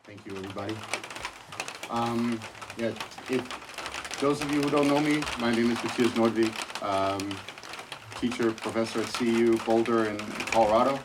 Thank you, everybody. If those of you who don't know me, my name is Mathias Nordvig, teacher, professor at CU Boulder in Colorado,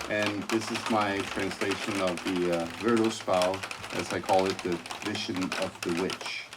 and this is my translation of the Völuspá, as I call it, the vision of the witch.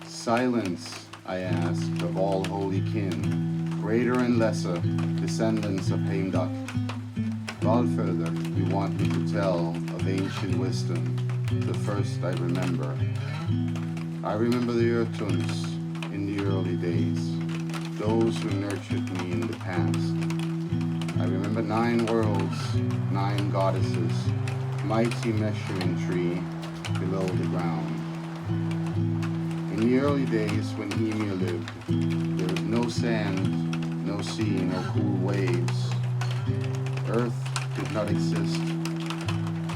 Silence, I ask, of all holy kin, greater and lesser, descendants of Hyldyr. Further, you want me to tell of ancient wisdom, the first I remember. I remember the Earthuns in the early days, those who nurtured me in the past. I remember 9 worlds, 9 goddesses, mighty measuring tree below the ground. In the early days when Ymir lived, there was no sand, no sea, no cool waves. Earth did not exist,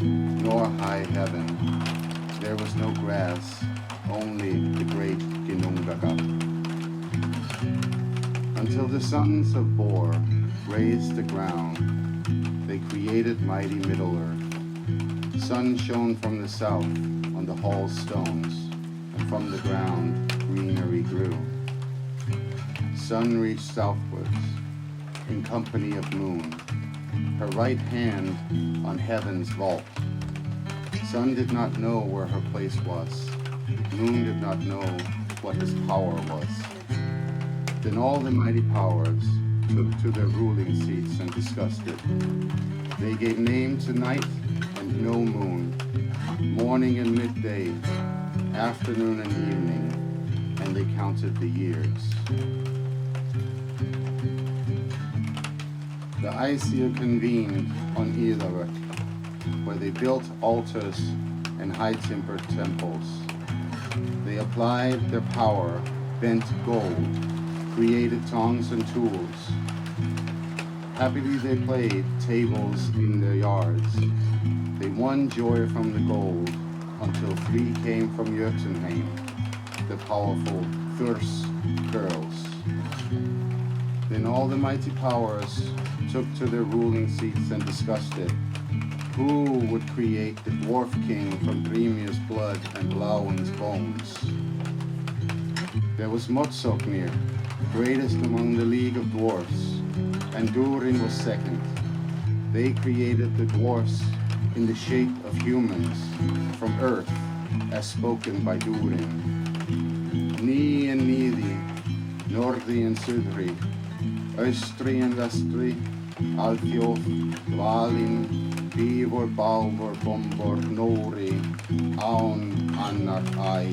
nor high heaven. There was no grass, only the great Ginnungagap. Until the sons of Bor raised the ground, they created mighty Middle-earth. Sun shone from the south on the hall stones, and from the ground greenery grew. Sun reached southwards, in company of moon, her right hand on heaven's vault. Sun did not know where her place was. Moon did not know what his power was. Then all the mighty powers took to their ruling seats and discussed it. They gave name to night and no moon, morning and midday, afternoon and evening, and they counted the years. The Aesir convened on Hyldyr, where they built altars and high-tempered temples. They applied their power, bent gold, created tongs and tools. Happily they played tables in their yards. They won joy from the gold, until 3 came from Jotunheim, the powerful Thurs girls. Then all the mighty powers took to their ruling seats and discussed it. Who would create the dwarf king from Dremir's blood and Blauen's bones? There was Motsoknir, greatest among the League of Dwarfs, and Durin was second. They created the dwarfs in the shape of humans from earth, as spoken by Durin. Ni and Nidi, Nordi and Sudri, Östri and Vestri, Alfjof, Valin, Bivor, Balvor, Bombor, Nori, Aun, Annar, Ai,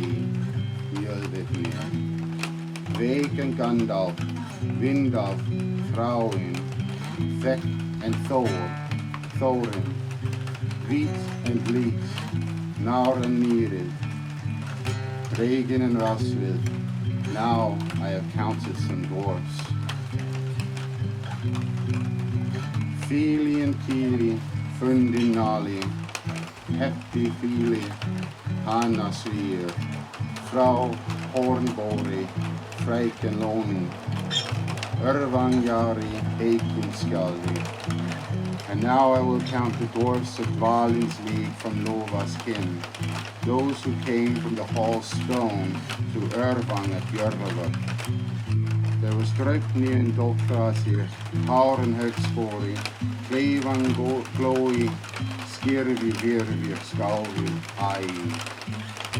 Mjölvitnir. Veik and Gandalf, Vindalf, Thráin, Þekk and Thorin, Vít and Lít, Nár and Nýrid, Regin and Rasvid. Now I have counted some dwarfs. Fili and Kili, Fundin Nali, Hepti Fili, Hanna Svir, Frau Hornbori, Freiken Loni, Örvangjari, Eikin Skalvi. And now I will count the dwarfs of Valin's league from Lova's kin, those who came from the hall stone to Örvang at Jörvavöld. There was Draupni and Dolkrasir, Hár and Högspori, Kleivan Glói, Skirvi, Virvi, Skalvi, Æi.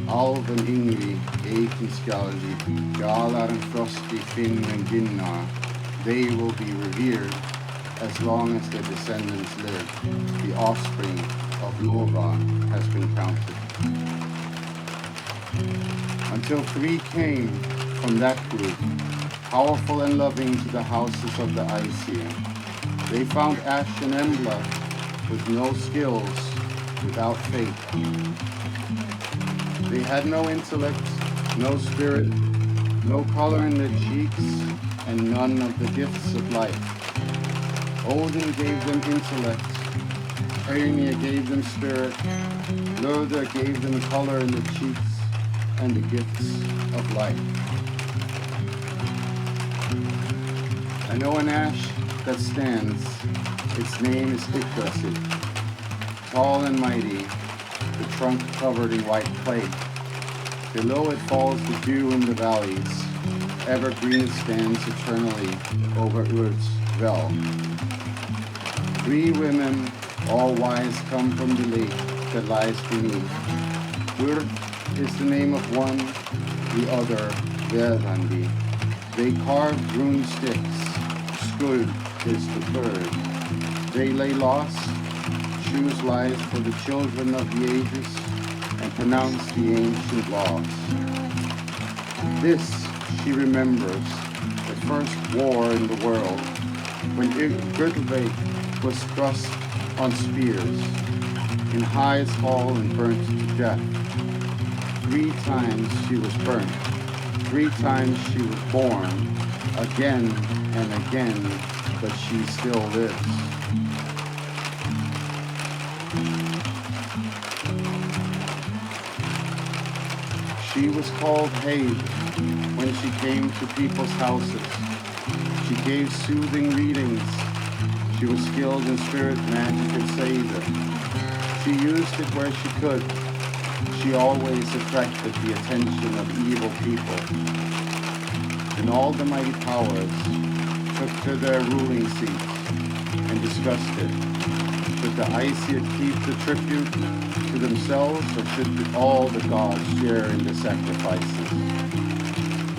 Alv and Ingvi, Eikin Skalvi, Galar and Frosty, Finn and Ginnar. They will be revered as long as their descendants live. The offspring of Lova has been counted. Until 3 came from that group, powerful and loving to the houses of the Aesir. They found Ash and Embla with no skills, without faith. They had no intellect, no spirit, no color in their cheeks, and none of the gifts of life. Odin gave them intellect, Hrungnir gave them spirit, Lurder gave them color in the cheeks and the gifts of life. I know an ash that stands Its name is Yggdrasil. Tall and mighty, the trunk covered in white clay. Below it falls the dew in the valleys. Evergreen it stands eternally over Urt's well. 3 women, all wise, come from the lake that lies beneath. Urt is the name of one, the other Verandi. They carve rune sticks. Skuld is the third. They lay laws, choose lies for the children of the ages, and pronounce the ancient laws. This she remembers, the first war in the world, when Gyrtelveig was thrust on spears, in Hyde's hall and burnt to death. 3 times she was burnt, 3 times she was born, again and again, but she still lives. She was called Hyldyr when she came to people's houses. She gave soothing readings. She was skilled in spirit magic and savor. She used it where she could. She always attracted the attention of evil people. And all the mighty powers took to their ruling seats and discussed it. Should the Aesir keep the tribute to themselves, or should all the gods share in the sacrifices?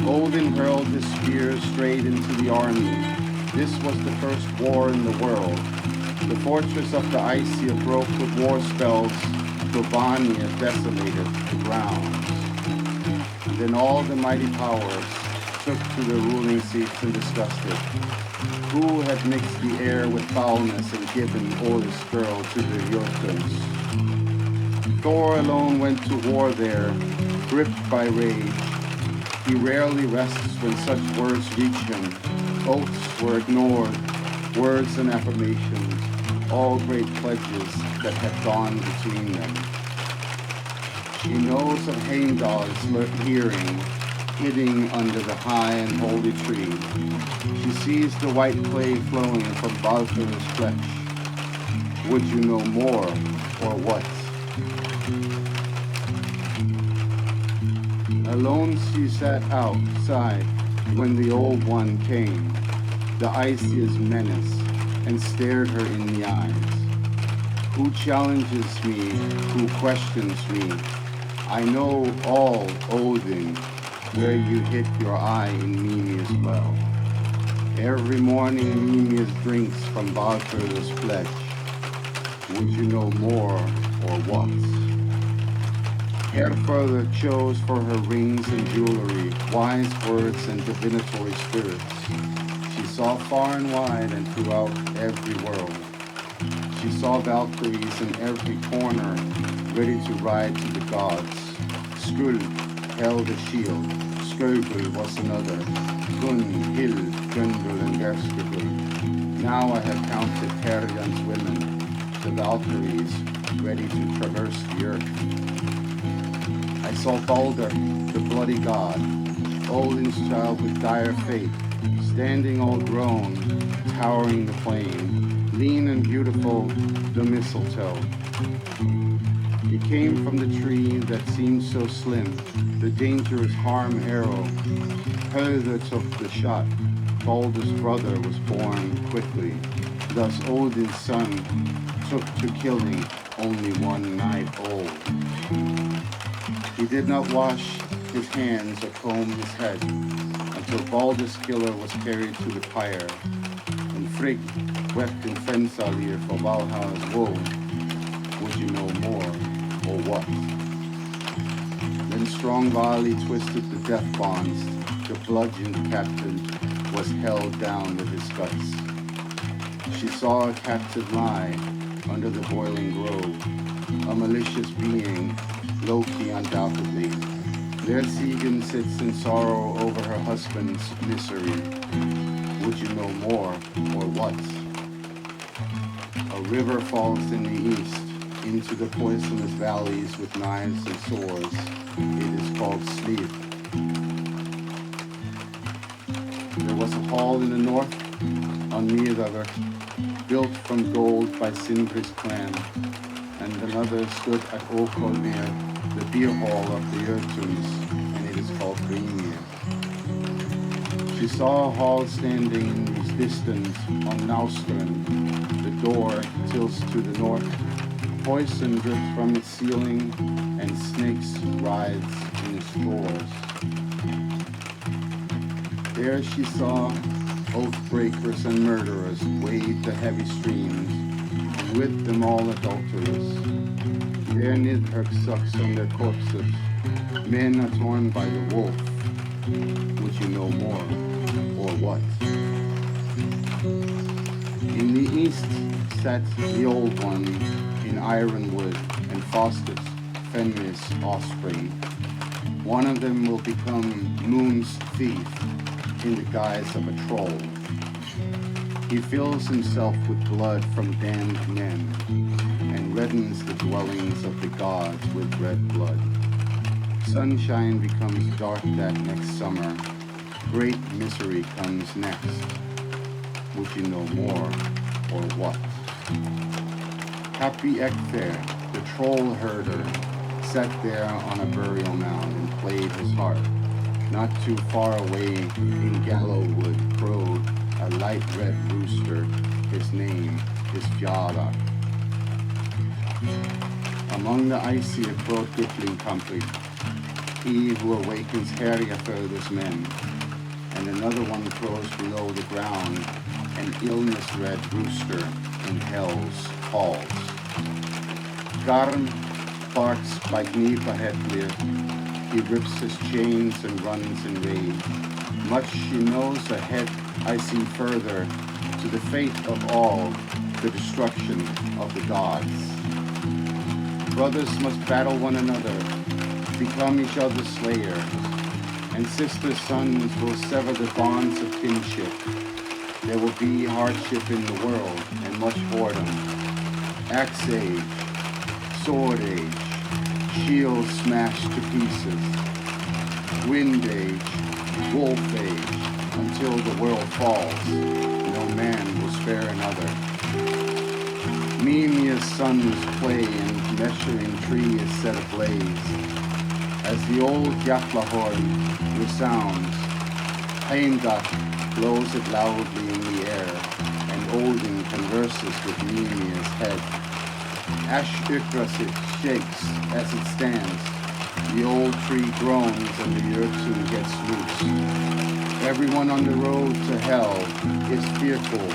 Odin hurled his spear straight into the army. This was the first war in the world. The fortress of the Aesir broke with war spells. Gobania desolated the grounds. And then all the mighty powers took to the ruling seats and discussed it. Who had mixed the air with foulness and given Or's girl to the Jotuns? Thor alone went to war there, gripped by rage. He rarely rests when such words reach him. Oaths were ignored, words and affirmations, all great pledges that had gone between them. She knows of Heimdall's hearing, hiding under the high and holy tree. She sees the white clay flowing from Balthur's flesh. Would you know more, or what? Alone she sat outside when the Old One came, the Aesir's menace, and stared her in the eyes. Who challenges me, who questions me? I know all, Odin, where you hit your eye in Mimir's well. Every morning Mimir drinks from Balthur's flesh. Would you know more, or what? Herfurther chose for her rings and jewelry, wise words and divinatory spirits. She saw far and wide and throughout every world. She saw Valkyries in every corner, ready to ride to the gods. Skuld held a shield. Skögul was another. Gun, Hill, Gundul, and Gerskugul. Now I have counted Herjan's women, the Valkyries, ready to traverse the earth. I saw Baldur, the bloody god, Odin's child with dire fate, standing all grown, towering the plain, lean and beautiful, the mistletoe. He came from the tree that seemed so slim, the dangerous harm arrow. Hyldyr took the shot. Baldur's brother was born quickly. Thus Odin's son took to killing only 1 night old. He did not wash his hands or comb his head until Baldur's killer was carried to the pyre, and Frigg wept in Fensalir for Valhalla's woe. Would you know more, or what? Then strong Vali twisted the death bonds. The bludgeoned captain was held down with his guts. She saw a captive lie under the boiling grove, a malicious being, Loki undoubtedly. There Sigyn sits in sorrow over her husband's misery. Would you know more, or what? A river falls in the east, into the poisonous valleys with knives and swords. It is called Sleep. There was a hall in the north, on Miðavör. built from gold by Sindri's clan, and another stood at Okolnir, the beer hall of the Jötuns, and it is called Grimir. She saw a hall standing in the distance on Naustern. The door tilts to the north. Poison drips from its ceiling, and snakes writhe in its floors. There she saw oath breakers and murderers wade the heavy streams, and with them all adulterers. There Nidhurk sucks on their corpses. Men are torn by the wolf. Would you know more, or what? In the east sat the old one in ironwood and Faustus, Fenris' offspring. One of them will become Moon's thief in the guise of a troll. He fills himself with blood from damned men and reddens the dwellings of the gods with red blood. Sunshine becomes dark that next summer. Great misery comes next. Would you know more, or what? Happy Ekther, the troll herder, sat there on a burial mound and played his harp. Not too far away in Gallowwood crowed a light red rooster. His name is Fjala. Among the icy crowed Gutling country, he who awakens Herjaföder's men, and another one crows below the ground, an illness-red rooster in hell's halls. Garm barks by Gnipahetlir. He rips his chains and runs in rage. Much she knows ahead, I see further, to the fate of all, the destruction of the gods. Brothers must battle one another, become each other's slayers, and sister sons will sever the bonds of kinship. There will be hardship in the world and much boredom. Axe age, sword age, shields smashed to pieces. Wind age, wolf age, until the world falls, no man will spare another. Mimia's sons play and measuring tree is set ablaze. As the old Jatlahorn resounds, Heimdall blows it loudly in the air, and Odin converses with Mimia's head. Ash Yggdrasil shakes as it stands. The old tree groans and the Jötun gets loose. Everyone on the road to hell is fearful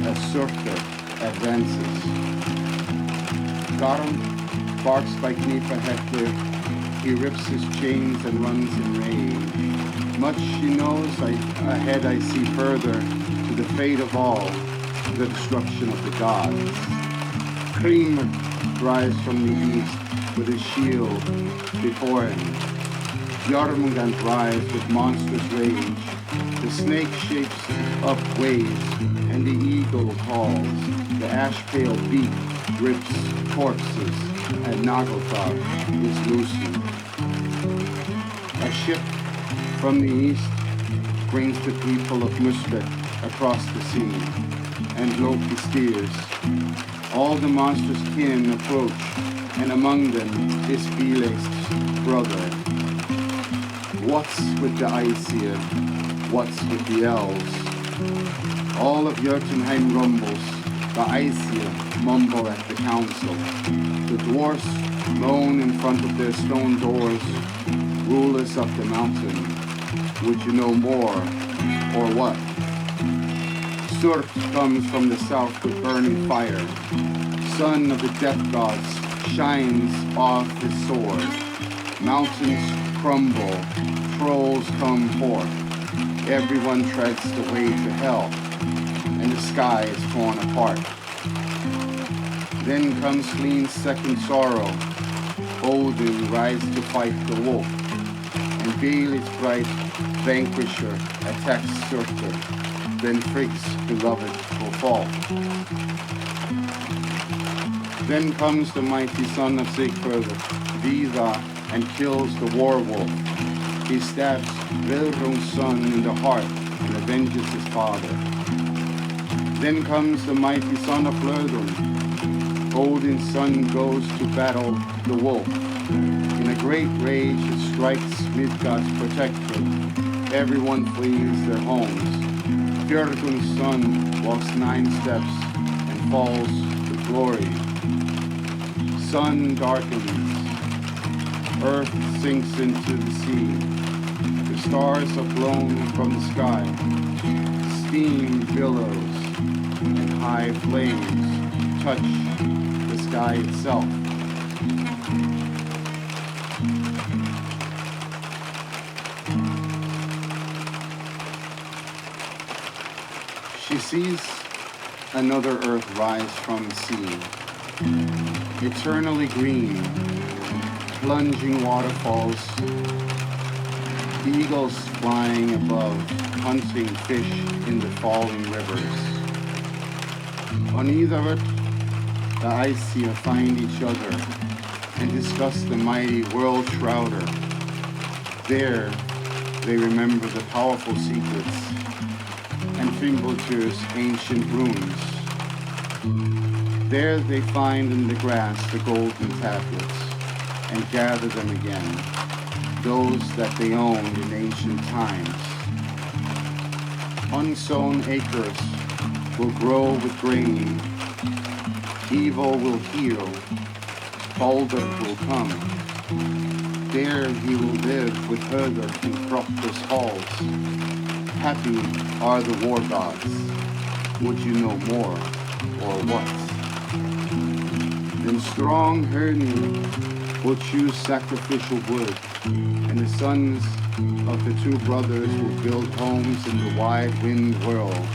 as Surtur advances. Garm barks by Gnipahetlir. He rips his chains and runs in rage. Much she knows, ahead I see further, to the fate of all, the destruction of the gods. Hrimr rise from the east with his shield before him. Jormungand rise with monstrous rage. The snake shapes up waves, and the eagle calls. The ash-pale beak rips corpses, and Naglfar is loosened. A ship from the east brings the people of Muspet across the sea, and Loki steers. All the monstrous kin approach, and among them is Bile's brother. What's with the Aesir? What's with the elves? All of Jotunheim rumbles. The Aesir mumble at the council. The dwarfs moan in front of their stone doors. Rulers of the mountain, would you know more, or what? Stuart comes from the south with burning fire. Son of the death gods shines off his sword. Mountains crumble, trolls come forth. Everyone treads the way to hell, and the sky is torn apart. Then comes Hlyn's second sorrow. Odin rides to fight the wolf, and Bile's bright vanquisher attacks Surtur. Then Frigg's beloved will fall. Then comes the mighty son of Sigurd, Vidar, and kills the war wolf. He stabs Vilrung's son in the heart and avenges his father. Then comes the mighty son of Hyldyr. Odin's son goes to battle the wolf. In a great rage it strikes Midgard's protectorate. Everyone flees their homes. Björgun's son walks 9 steps and falls to glory. Sun darkens. Earth sinks into the sea. The stars are blown from the sky. Steam billows and high flames touch the sky itself. She sees another earth rise from the sea, eternally green, plunging waterfalls, eagles flying above, hunting fish in the falling rivers. On either of it, the Aesir find each other and discuss the mighty world shrouder. There, they remember the powerful secrets and Fimbultur's ancient runes. There they find in the grass the golden tablets and gather them again, those that they owned in ancient times. Unsown acres will grow with grain, evil will heal, Boulder will come. There he will live with Hyldyr in Proctor's halls. Happy are the war gods. Would you know more, or what? Then strong Hyldyr will choose sacrificial wood, and the sons of the 2 brothers will build homes in the wide wind world.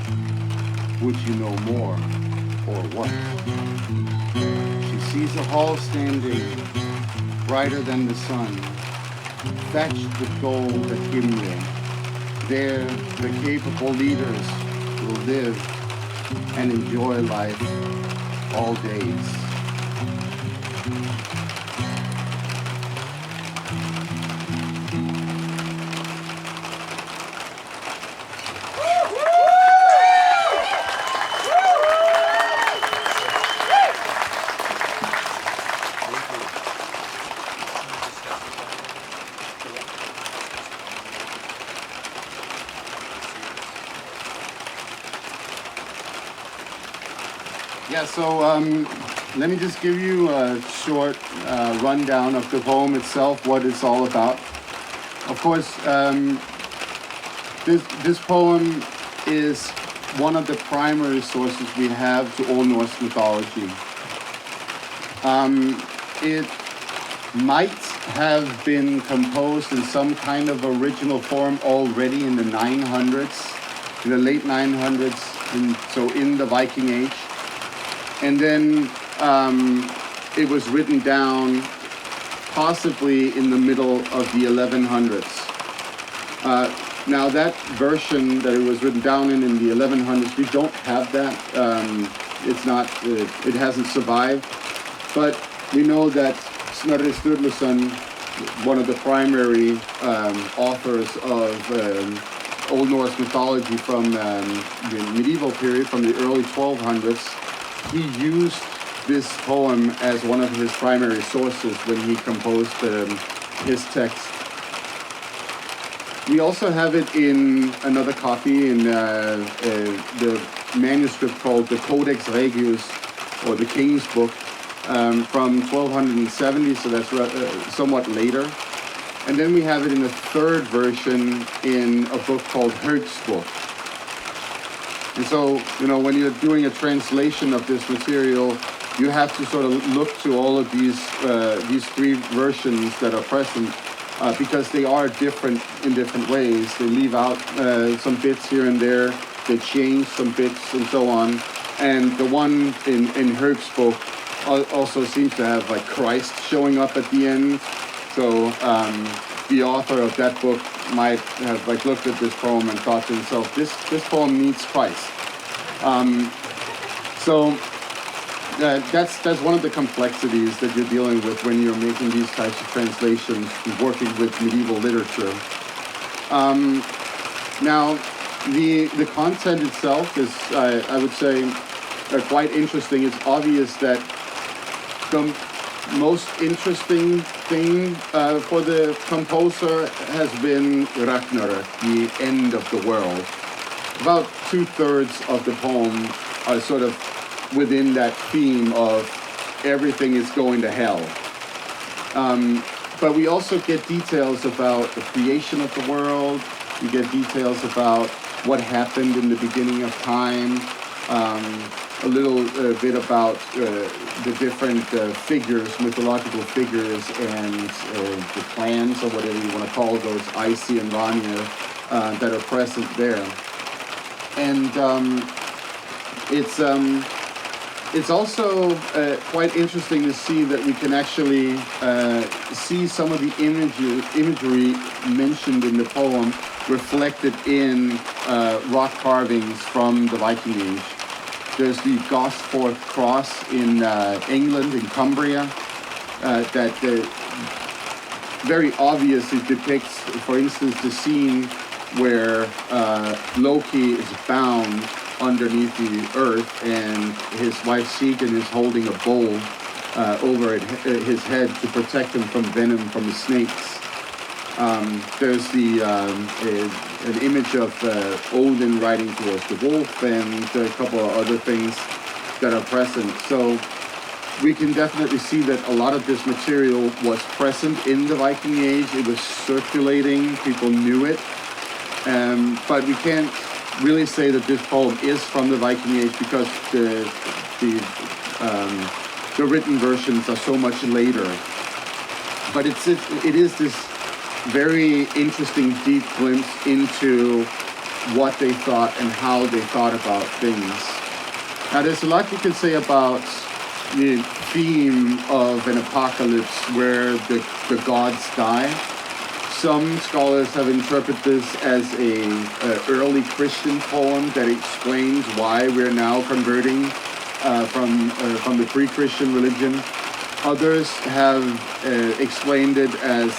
Would you know more, or what? She sees a hall standing, brighter than the sun, thatched with gold at Hymir. There, the capable leaders will live and enjoy life all days. Yeah, so let me just give you a short rundown of the poem itself, what it's all about. Of course, this poem is one of the primary sources we have to Old Norse mythology. It might have been composed in some kind of original form already in the 900s, in the late 900s, so in the Viking Age. And then it was written down possibly in the middle of the 1100s. Now that version that it was written down in the 1100s, we don't have that. It's not, it hasn't survived. But we know that Snorri Sturluson, one of the primary authors of Old Norse mythology from the medieval period, from the early 1200s, he used this poem as one of his primary sources when he composed his text. We also have it in another copy in the manuscript called the Codex Regius, or the King's Book, from 1270, so that's somewhat later. And then we have it in a third version in a book called Hyldyr. And so, you know, when you're doing a translation of this material, you have to sort of look to all of these 3 versions that are present, because they are different in different ways. They leave out some bits here and there, they change some bits and so on. And the one in Hyldyr book also seems to have like Christ showing up at the end. So the author of that book might have like looked at this poem and thought to himself, this poem needs Christ. So that's one of the complexities that you're dealing with when you're making these types of translations and working with medieval literature. Now, The content itself is, I would say, quite interesting. It's obvious that the most interesting thing for the composer has been Ragnarök, the end of the world. About 2/3 of the poem are sort of within that theme of everything is going to hell. But we also get details about the creation of the world. We get details about what happened in the beginning of time. A little bit about the different figures, mythological figures, and the clans, or whatever you want to call those, Icy and Vanya, that are present there. And it's also quite interesting to see that we can actually see some of the imagery mentioned in the poem reflected in rock carvings from the Viking Age. There's the Gosforth cross in England, in Cumbria, that very obviously depicts, for instance, the scene where Loki is bound underneath the earth and his wife Sigyn is holding a bowl over his head to protect him from venom from the snakes. There's an image of Odin riding towards the wolf, and a couple of other things that are present. So we can definitely see that a lot of this material was present in the Viking Age. It was circulating, people knew it, but we can't really say that this poem is from the Viking Age because the written versions are so much later. But it is this very interesting deep glimpse into what they thought and how they thought about things. Now there's a lot you can say about the theme of an apocalypse where the gods die. Some scholars have interpreted this as a early Christian poem that explains why we're now converting from the pre-Christian religion. Others have explained it as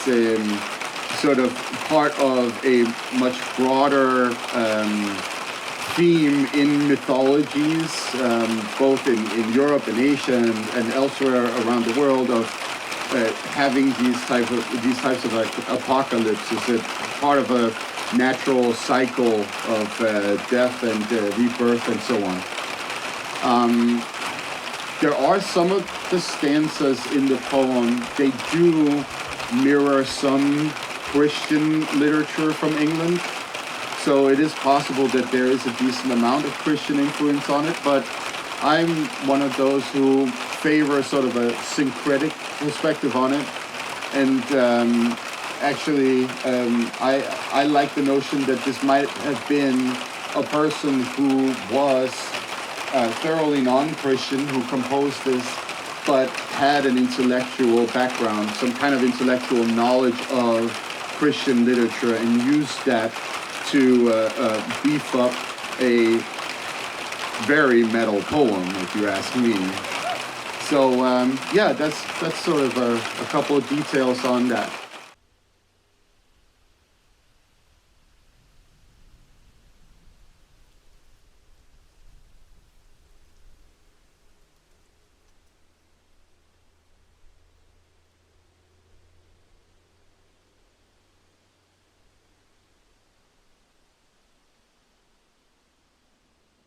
sort of part of a much broader theme in mythologies, both in Europe and Asia and elsewhere around the world, of having these types of like apocalypses, that part of a natural cycle of death and rebirth and so on. There are some of the stanzas in the poem, they do mirror some Christian literature from England. So it is possible that there is a decent amount of Christian influence on it, but I'm one of those who favor sort of a syncretic perspective on it. And actually, I like the notion that this might have been a person who was thoroughly non-Christian, who composed this, but had an intellectual background, some kind of intellectual knowledge of Christian literature, and used that to beef up a very metal poem, if you ask me. So yeah, that's sort of a couple of details on that.